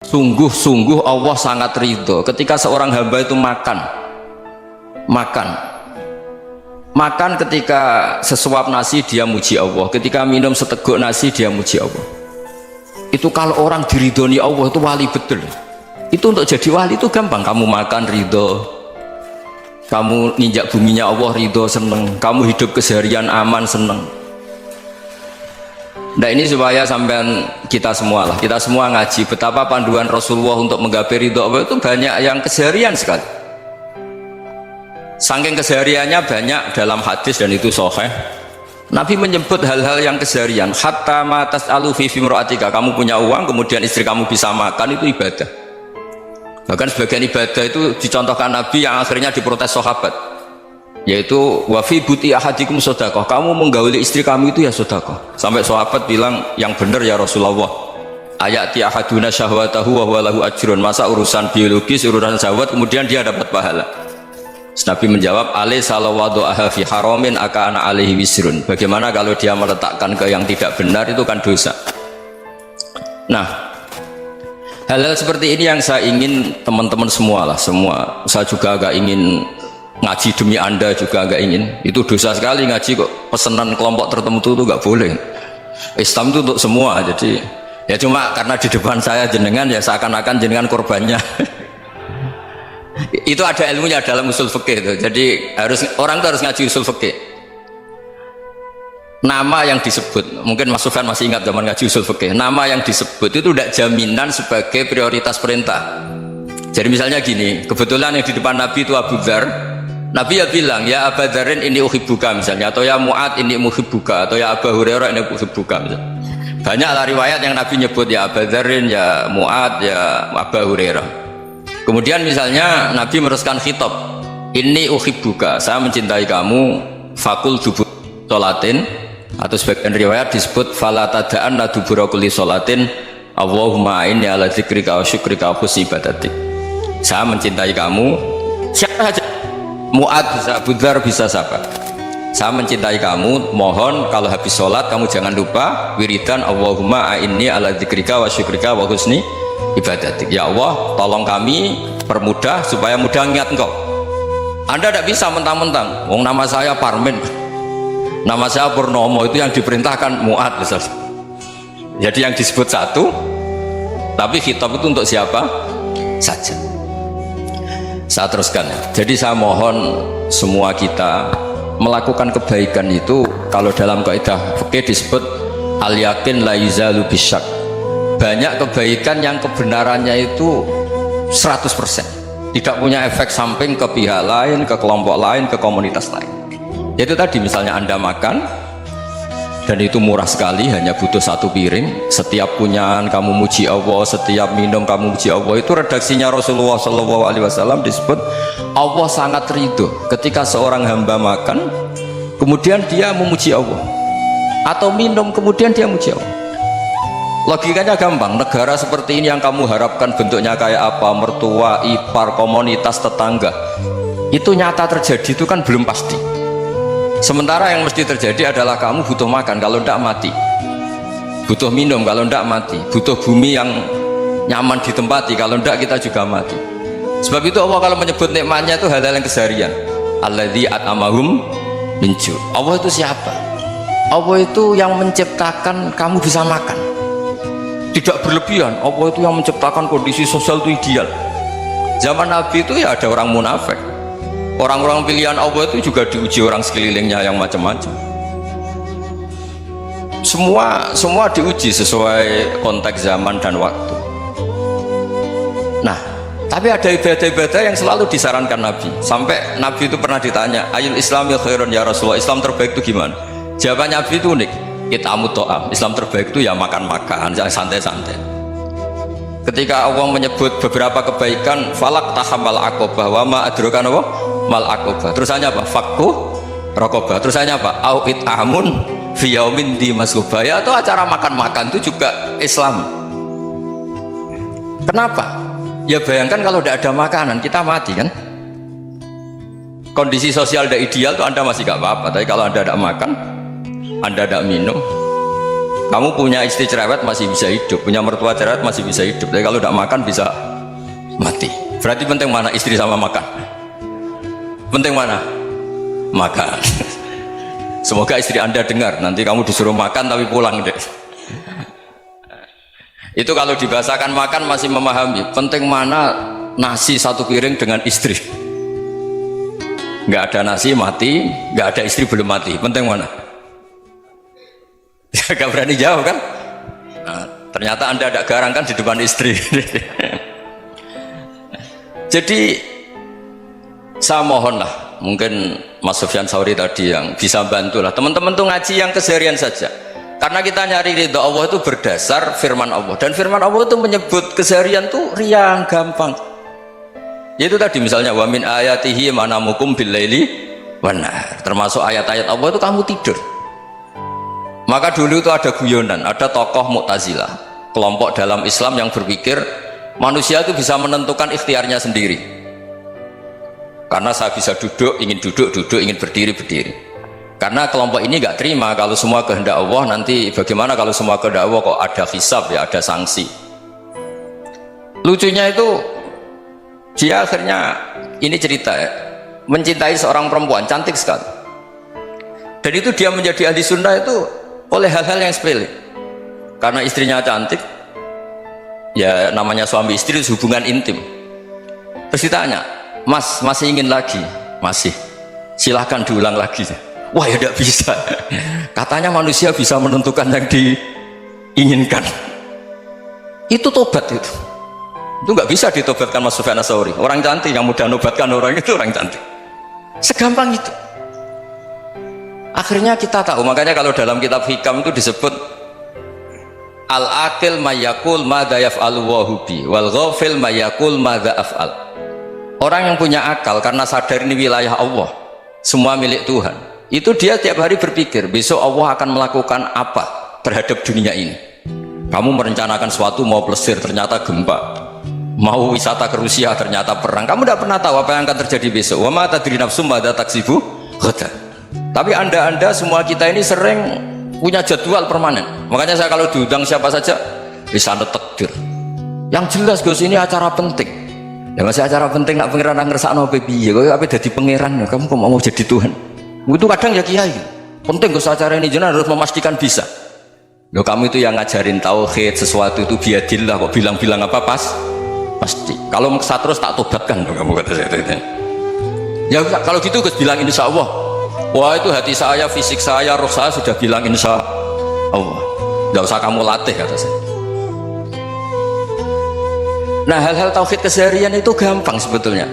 Sungguh-sungguh Allah sangat ridho ketika seorang hamba itu makan ketika sesuap nasi dia muji Allah, ketika minum seteguk nasi dia muji Allah. Itu kalau orang diridhoni Allah itu wali betul. Itu untuk jadi wali itu gampang, kamu makan ridho, kamu ninjak buminya Allah ridho seneng, kamu hidup keseharian aman seneng. Nah ini supaya sampean kita semua ngaji betapa panduan Rasulullah untuk menggapai ridho Allah itu banyak yang keseharian sekali. Saking kesehariannya banyak dalam hadis dan itu sahih. Nabi menyebut hal-hal yang keseharian. Hatta ma tas'alu fi imra'atika, kamu punya uang kemudian istri kamu bisa makan, itu ibadah. Bahkan sebagian ibadah itu dicontohkan Nabi yang akhirnya diprotes sahabat, yaitu wa fi buti ahadikum sedekah, kamu menggauli istri kamu itu ya sedekah. Sampai sahabat bilang yang benar ya Rasulullah, ayati ahaduna syahwatahu wa huwa lahu ajrun, masa urusan biologis, urusan syahwat kemudian dia dapat pahala. Nabi menjawab, alaysa lawadhu'aha fi haramin akana alaihi wisrun, bagaimana kalau dia meletakkan ke yang tidak benar, itu kan dosa. Nah, hal-hal seperti ini yang saya ingin teman-teman semua, saya juga agak ingin ngaji demi anda juga agak ingin. Itu dosa sekali ngaji kok pesanan kelompok tertentu itu gak boleh. Islam itu untuk semua, jadi ya cuma karena di depan saya jenengan ya seakan-akan jenengan korbannya. Itu ada ilmunya dalam usul fikih itu. Jadi orang itu harus ngaji usul fikih. Nama yang disebut, mungkin Mas Sufyan masih ingat zaman ngaji usul fikih, nama yang disebut itu tidak jaminan sebagai prioritas perintah. Jadi misalnya gini, kebetulan yang di depan Nabi itu Abu Dzar, Nabi ya bilang, ya Abu Dzarin ini uhibbuka misalnya, atau ya Mu'ad ini uhibbuka, atau ya Abu Hurairah ini uhibbuka misalnya. Banyaklah riwayat yang Nabi nyebut ya Abu Dzarin, ya Mu'ad, ya Abu Hurairah. Kemudian misalnya Nabi meneruskan khitab, ini uhibbuka, saya mencintai kamu, fakul dubur sholatin, atau sebagian riwayat disebut fala tada'anna dubura kulli sholatin Allahumma inni ala dzikrika wa syukrika wa husni ibadatik. Saya mencintai kamu, siapa saja, Mu'ad bisa, Abu Dzar bisa, siapa, saya mencintai kamu, mohon kalau habis sholat kamu jangan lupa wiridan Allahumma inni ala dzikrika wa syukrika wa husni ibadatik. Ya Allah, tolong kami permudah supaya mudah ingat engkau. Anda tidak bisa mentang-mentang, wong nama saya Parmin, nama saya Purnomo, itu yang diperintahkan Mu'ad misalnya. Jadi yang disebut satu, tapi khitab itu untuk siapa saja. Saya teruskan. Jadi saya mohon semua kita melakukan kebaikan itu, kalau dalam kaidah fikih disebut al yakin la yuzalu bisyak. Banyak kebaikan yang kebenarannya itu 100%, tidak punya efek samping ke pihak lain, ke kelompok lain, ke komunitas lain. Itu tadi misalnya Anda makan dan itu murah sekali, hanya butuh satu piring, setiap punyaan kamu muji Allah, setiap minum kamu muji Allah. Itu redaksinya Rasulullah SAW disebut Allah sangat ridho ketika seorang hamba makan kemudian dia memuji Allah, atau minum kemudian dia muji Allah. Logikanya gampang, negara seperti ini yang kamu harapkan bentuknya kayak apa, mertua, ipar, komunitas, tetangga, itu nyata terjadi itu kan belum pasti. Sementara yang mesti terjadi adalah kamu butuh makan, kalau tidak mati, butuh minum, kalau tidak mati, butuh bumi yang nyaman ditempati, kalau tidak kita juga mati. Sebab itu Allah kalau menyebut nikmatnya itu hal-hal yang keseharian. Alladzi at'amahum min ju'. Allah itu siapa? Allah itu yang menciptakan kamu bisa makan, tidak berlebihan. Allah itu yang menciptakan kondisi sosial itu ideal. Zaman Nabi itu ya ada orang munafik, orang-orang pilihan Allah itu juga diuji orang sekelilingnya yang macam-macam. Semua diuji sesuai konteks zaman dan waktu. Nah, tapi ada ibadah-ibadah yang selalu disarankan Nabi. Sampai Nabi itu pernah ditanya, ayul islami khairun ya Rasulullah, Islam terbaik itu gimana? Jawaban Nabi itu unik, kita to'am, Islam terbaik itu ya makan-makan, jangan santai-santai. Ketika Allah menyebut beberapa kebaikan, falak tahamal aqobah wa ma adrokan apa? Mal aqobah. Terusannya apa? Fakku rokobah. Terusannya apa? Au'id amun fiyaumin di masubah. Ya, atau acara makan-makan itu juga Islam. Kenapa? Ya bayangkan kalau tidak ada makanan kita mati kan. kondisi sosial tidak ideal tuh Anda masih gak apa-apa, tapi kalau Anda tidak makan, Anda tidak minum, kamu punya istri cerewet masih bisa hidup, punya mertua cerewet masih bisa hidup, tapi kalau tidak makan bisa mati. Berarti penting mana istri sama makan? Penting mana? Makan. Semoga istri Anda dengar, nanti kamu disuruh makan tapi pulang deh. Itu kalau dibahasakan makan masih memahami. Penting mana nasi satu piring dengan istri? Nggak ada nasi mati, nggak ada istri belum mati. Penting mana? Gak berani jawab kan? Nah, ternyata Anda ada garang kan di depan istri. Jadi saya mohonlah, mungkin Mas Sufyan Sauri tadi yang bisa bantulah teman-teman tuh ngaji yang keseharian saja, karena kita nyari ridha Allah itu berdasar firman Allah, dan firman Allah itu menyebut keseharian tuh riang gampang. Yaitu tadi misalnya wa min ayatihi manamukum bil laili wan nahar, termasuk ayat-ayat Allah itu kamu tidur. Maka dulu itu ada guyonan, ada tokoh Mu'tazilah, kelompok dalam Islam yang berpikir manusia itu bisa menentukan ikhtiarnya sendiri. Karena saya bisa duduk, ingin duduk, duduk, ingin berdiri, berdiri. Karena kelompok ini nggak terima kalau semua kehendak Allah, nanti bagaimana kalau semua kehendak Allah kok ada hisab ya, ada sanksi. Lucunya itu dia akhirnya, ini cerita ya, mencintai seorang perempuan cantik sekali, dan itu dia menjadi ahli sunnah itu oleh hal-hal yang sepele. Karena istrinya cantik, ya namanya suami istri hubungan intim. Terus ditanya, Mas masih ingin lagi? Masih. Silahkan diulang lagi. Wah ya tidak bisa. Katanya manusia bisa menentukan yang diinginkan. Itu tobat itu. Itu nggak bisa ditobatkan Mas Sufyan Ats-Tsauri. Orang cantik yang mudah nobatkan orang itu orang cantik. Segampang itu. Akhirnya kita tahu, makanya kalau dalam kitab Hikam itu disebut al-akil mayakul madza yaf'alu wa hubi wal ghafil mayakul madza af'al. Orang yang punya akal karena sadar ini wilayah Allah, semua milik Tuhan, itu dia tiap hari berpikir besok Allah akan melakukan apa terhadap dunia ini. Kamu merencanakan sesuatu, mau plesir ternyata gempa, mau wisata ke Rusia ternyata perang. Kamu tidak pernah tahu apa yang akan terjadi besok. Wa ma tadri nafsum madza taksibu ghadan. Tapi anda semua kita ini sering punya jadwal permanen. Makanya saya kalau diundang siapa saja bisa takdir. Yang jelas Gus ini acara penting. Ya masih acara penting, nak pangeran ngersakno piye? Kowe ape dadi pangeran? Kamu kok mau jadi Tuhan? Itu kadang ya kiai. Penting Gus acara ini jenengan harus memastikan bisa. Loh kamu itu yang ngajarin tauhid, sesuatu itu biadillah, kok bilang-bilang apa pasti. Kalau maksa terus tak tobatkan loh kamu kata saya itu. Ya kalau gitu Gus bilang insya Allah. Wah itu hati saya, fisik saya, roh saya sudah bilang insya Allah. Nggak usah kamu latih kata saya. Nah hal-hal tauhid keseharian itu gampang sebetulnya.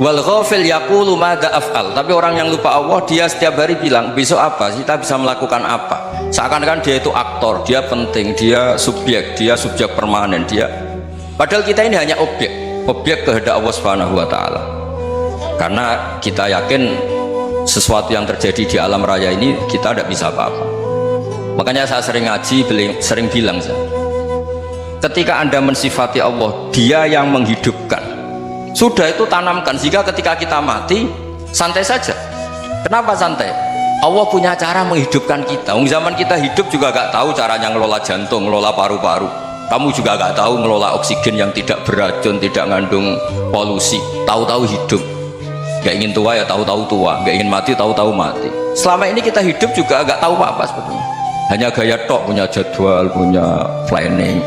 Wal ghafil yaqulu madza af'al. Tapi orang yang lupa Allah, dia setiap hari bilang besok apa, kita bisa melakukan apa. Seakan-akan dia itu aktor, dia penting, dia subjek permanen, dia. Padahal kita ini hanya objek kehendak Allah Subhanahu wa taala. Karena kita yakin sesuatu yang terjadi di alam raya ini kita tidak bisa apa-apa. Makanya saya sering ngaji, sering bilang saya, ketika Anda mensifati Allah, dia yang menghidupkan, sudah itu tanamkan, sehingga ketika kita mati santai saja. Kenapa santai? Allah punya cara menghidupkan kita. Zaman kita hidup juga gak tahu caranya ngelola jantung, ngelola paru-paru. Kamu juga gak tahu ngelola oksigen yang tidak beracun, tidak ngandung polusi. Tahu-tahu hidup. Gak ingin tua ya tahu-tahu tua, gak ingin mati tahu-tahu mati. Selama ini kita hidup juga gak tahu apa-apa sebetulnya. Hanya gaya tok, punya jadwal, punya planning.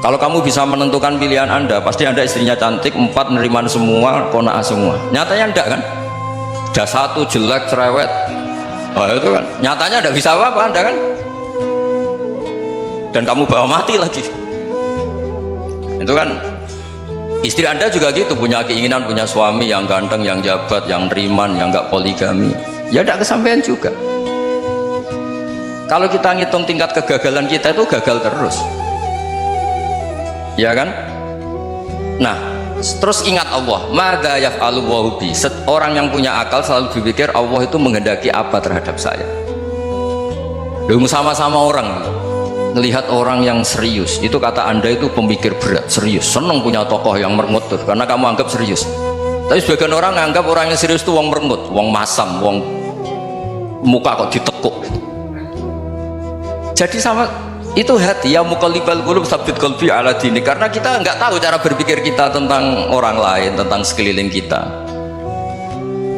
Kalau kamu bisa menentukan pilihan Anda, pasti Anda istrinya cantik, 4 neriman semua, kona'ah semua. Nyatanya enggak kan? Ada 1 jelek, cerewet. Oh itu kan, nyatanya enggak bisa apa-apa Anda kan? Dan kamu bawa mati lagi. Itu kan, istri Anda juga gitu, punya keinginan, punya suami yang ganteng, yang jabat, yang neriman, yang enggak poligami. Ya enggak kesampaian juga. Kalau kita ngitung tingkat kegagalan kita itu gagal terus. Ya kan? Nah, terus ingat Allah, madza yaf'alu wa bi. Orang yang punya akal selalu berpikir Allah itu menghendaki apa terhadap saya. Lalu sama-sama orang melihat orang yang serius, itu kata Anda itu pemikir berat, serius, senang punya tokoh yang mermutur karena kamu anggap serius. Tapi sebagian orang nganggap orang yang serius itu wong merengut, wong masam, wong muka kok ditekuk. Jadi sama itu hati ya muqallibal qulub tsabbit qalbi ala dini, karena kita nggak tahu cara berpikir kita tentang orang lain, tentang sekeliling kita.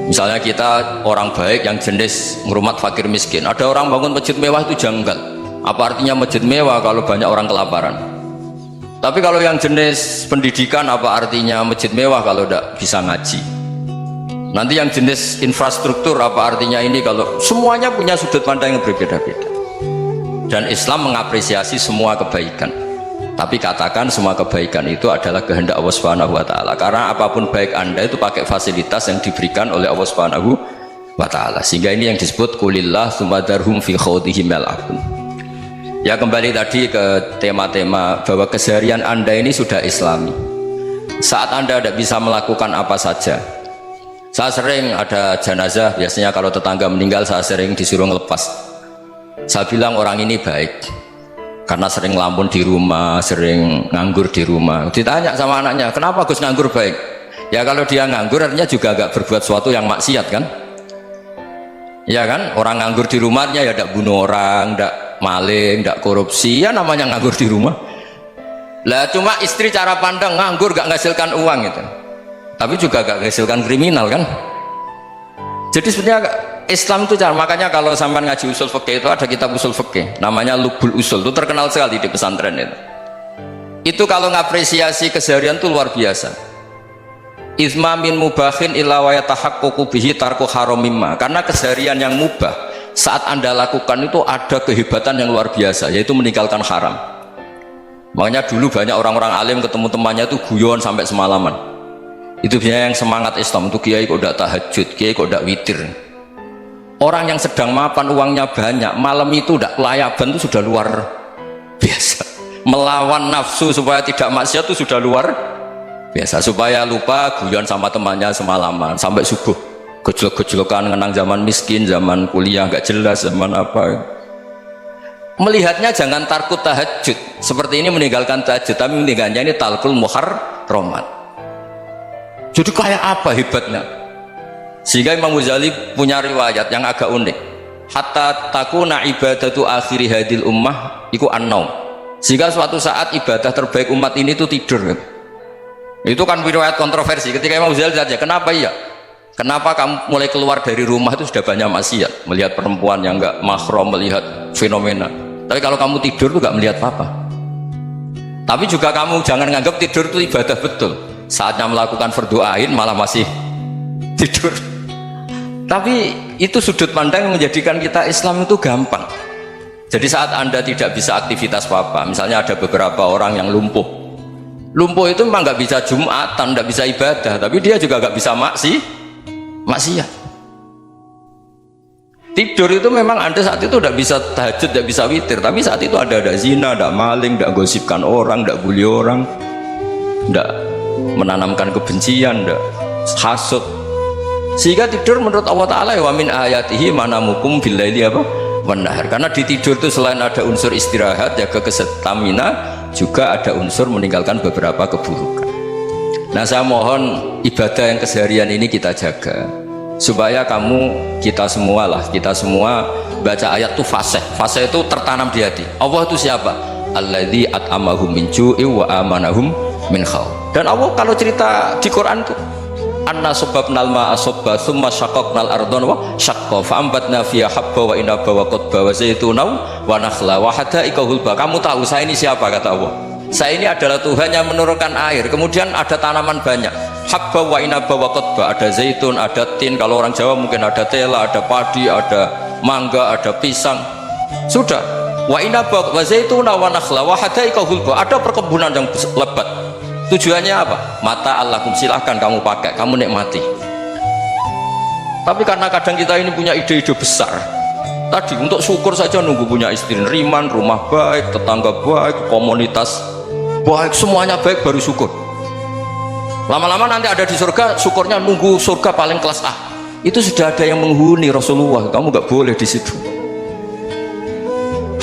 Misalnya kita orang baik yang jenis ngurmat fakir miskin, ada orang bangun masjid mewah itu janggal. Apa artinya masjid mewah kalau banyak orang kelaparan? Tapi kalau yang jenis pendidikan, apa artinya masjid mewah kalau tidak bisa ngaji? Nanti yang jenis infrastruktur, apa artinya ini kalau semuanya punya sudut pandang yang berbeda-beda. Dan Islam mengapresiasi semua kebaikan. Tapi katakan semua kebaikan itu adalah kehendak Allah Subhanahu wa taala. Karena apapun baik Anda itu pakai fasilitas yang diberikan oleh Allah Subhanahu wa taala. Sehingga ini yang disebut qulillah tsumma darhum fi khawdihim yal'abun. Ya, kembali tadi ke tema-tema bahwa keseharian Anda ini sudah Islami. Saat Anda tidak bisa melakukan apa saja. Saya sering ada jenazah, biasanya kalau tetangga meninggal saya sering disuruh ngelepas. Saya bilang orang ini baik karena sering ngelamun di rumah, sering nganggur di rumah. Ditanya sama anaknya, kenapa Gus nganggur baik? Ya kalau dia nganggur artinya juga agak berbuat sesuatu yang maksiat kan? Ya kan, orang nganggur di rumahnya ya tidak bunuh orang, tidak maling, tidak korupsi, ya namanya nganggur di rumah. Lah cuma istri cara pandang nganggur gak menghasilkan uang itu, tapi juga gak menghasilkan kriminal kan? Jadi sebenarnya Islam itu cara, makanya kalau sampai ngaji usul fikih itu ada kitab usul fikih namanya Lubul Usul, itu terkenal sekali di pesantren itu. Itu kalau ngapresiasi keseharian itu luar biasa. Izma min mubahin illa wa yatahaqqaqu bihi tarku haramimma, karena keseharian yang mubah saat Anda lakukan itu ada kehebatan yang luar biasa, yaitu meninggalkan haram. Makanya dulu banyak orang-orang alim ketemu temannya itu guyon sampai semalaman. Itu biasanya yang semangat Islam itu, kiai kok tidak tahajud, kiai kok tidak witir. Orang yang sedang mapan uangnya banyak, malam itu tidak kelayaban itu sudah luar biasa. Melawan nafsu supaya tidak maksiat itu sudah luar biasa. Supaya lupa guyon sama temannya semalaman sampai subuh, gejlok-gejlokan ngenang zaman miskin, zaman kuliah nggak jelas, zaman apa. Melihatnya jangan takut tahajud seperti ini, meninggalkan tahajud, tapi meninggalkannya ini talqul muharramat. Jadi kayak apa hebatnya? Sehingga Imam Ghazali punya riwayat yang agak unik. Hatta takuna ibadatu akhiri hadil ummah iku an-naum. Sehingga suatu saat ibadah terbaik umat ini itu tidur. Itu kan riwayat kontroversi. Ketika Imam Ghazali saja, kenapa iya? Kenapa kamu mulai keluar dari rumah itu sudah banyak maksiat, melihat perempuan yang enggak mahram, melihat fenomena. Tapi kalau kamu tidur itu enggak melihat apa-apa. Tapi juga kamu jangan nganggap tidur itu ibadah betul. Saatnya melakukan fardu ain malah masih tidur. Tapi itu sudut pandang yang menjadikan kita Islam itu gampang. Jadi saat Anda tidak bisa aktivitas apa-apa, misalnya ada beberapa orang yang lumpuh itu memang nggak bisa Jumatan, nggak bisa ibadah, tapi dia juga nggak bisa maksiat. Tidur itu memang Anda saat itu tidak bisa tahajud, tidak bisa witir, tapi saat itu ada zina, ada maling, tidak gosipkan orang, tidak bully orang, tidak menanamkan kebencian, tidak hasud. Sehingga tidur menurut Allah Ta'ala wa min ayatihi manamukum billaili apa? Wanahar. Karena di tidur itu selain ada unsur istirahat, jaga kestamina, juga ada unsur meninggalkan beberapa keburukan. Nah, saya mohon ibadah yang keseharian ini kita jaga supaya kita semua baca ayat itu fasih itu tertanam di hati. Allah itu siapa? Alladzi at'amahum min ju'i wa amanahum min khauf. Dan Allah kalau cerita di Quran itu anna sababnal ma'a sabba thumma syaqaqnal ardhan wa syaqqa fa'ambatna fiha habba wa inaba wa qadba wa zaituna wa nakhla wa hadaika hulba. Kamu tahu saya ini siapa? Kata Allah, saya ini adalah Tuhan yang menurunkan air, kemudian ada tanaman banyak, habba wa inaba wa qadba, ada zaitun, ada tin, kalau orang Jawa mungkin ada tela, ada padi, ada mangga, ada pisang. Sudah, wa inaba wa zaituna wa nakhla wa hadaika hulba, ada perkebunan yang lebat. Tujuannya apa? Mata Allahum, silahkan kamu pakai, kamu nikmati. Tapi karena kadang kita ini punya ide-ide besar, tadi untuk syukur saja nunggu punya istri riman, rumah baik, tetangga baik, komunitas baik, semuanya baik baru syukur. Lama-lama nanti ada di surga, syukurnya nunggu surga paling kelas A. Itu sudah ada yang menghuni Rasulullah, kamu nggak boleh di situ.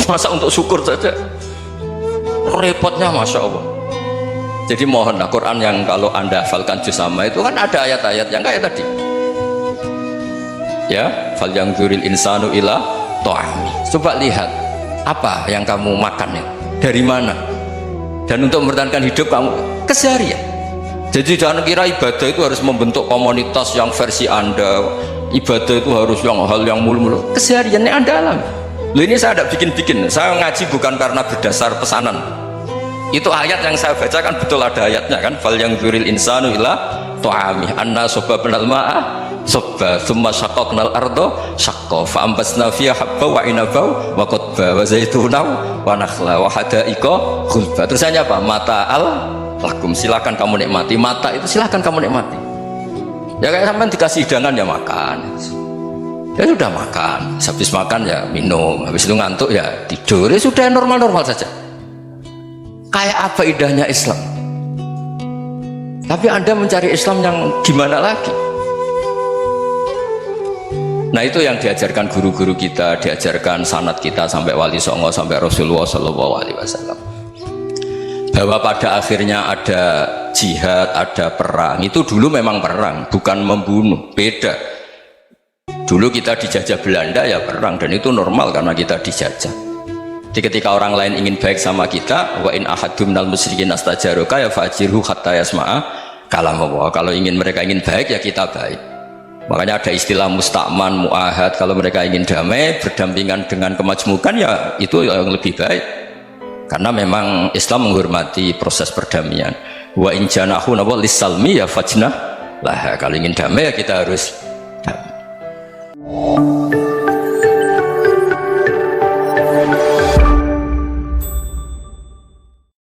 Masa untuk syukur saja repotnya, masya Allah. Jadi mohonlah Quran yang kalau anda hafalkan juz amma itu kan ada ayat-ayat yang kayak tadi ya, fal yang dzuril insanu ila ta'ami, coba lihat apa yang kamu makan ya, dari mana, dan untuk mempertahankan hidup kamu keseharian. Jadi jangan kira ibadah itu harus membentuk komunitas yang versi anda, ibadah itu harus yang hal yang mulu-mulu, kesehariannya anda alami. Loh, ini saya tidak bikin-bikin, saya ngaji bukan karena berdasar pesanan. Itu ayat yang saya baca kan betul ada ayatnya kan, fal yang dzuril insanu ila ta'ami anna sababnal ma'a sabba thumma shaqqaqnal arda shaqqa fa ambasna fiha habba wa inaba wa qadba wa zaituna wa nakhla wa hadaiqa khulba. Terusannya apa? Mata'al lakum, silakan kamu nikmati. Mata itu silakan kamu nikmati. Ya kayak sampean dikasih hidangan ya makan. Ya sudah makan, habis makan ya minum, habis itu ngantuk ya tidur. Ya sudah normal-normal saja. Kayak apa indahnya Islam. Tapi anda mencari Islam yang gimana lagi? Nah itu yang diajarkan guru-guru kita, diajarkan sanad kita sampai Wali Songo, sampai Rasulullah SAW. Bahwa pada akhirnya ada jihad, ada perang. Itu dulu memang perang, bukan membunuh, beda. Dulu kita dijajah Belanda ya perang, dan itu normal karena kita dijajah. Jadi ketika orang lain ingin baik sama kita, wa in ahadum minal musyrikin astajaruka ya fajirhu hatta yasma'a kalam Allah. Kalau mereka ingin baik ya kita baik. Makanya ada istilah musta'man, mu'ahad. Kalau mereka ingin damai berdampingan dengan kemajmukan ya itu yang lebih baik. Karena memang Islam menghormati proses perdamaian. Wa in janahu nawa lisalmi ya fajnah lah. Kalau ingin damai ya kita harus damai.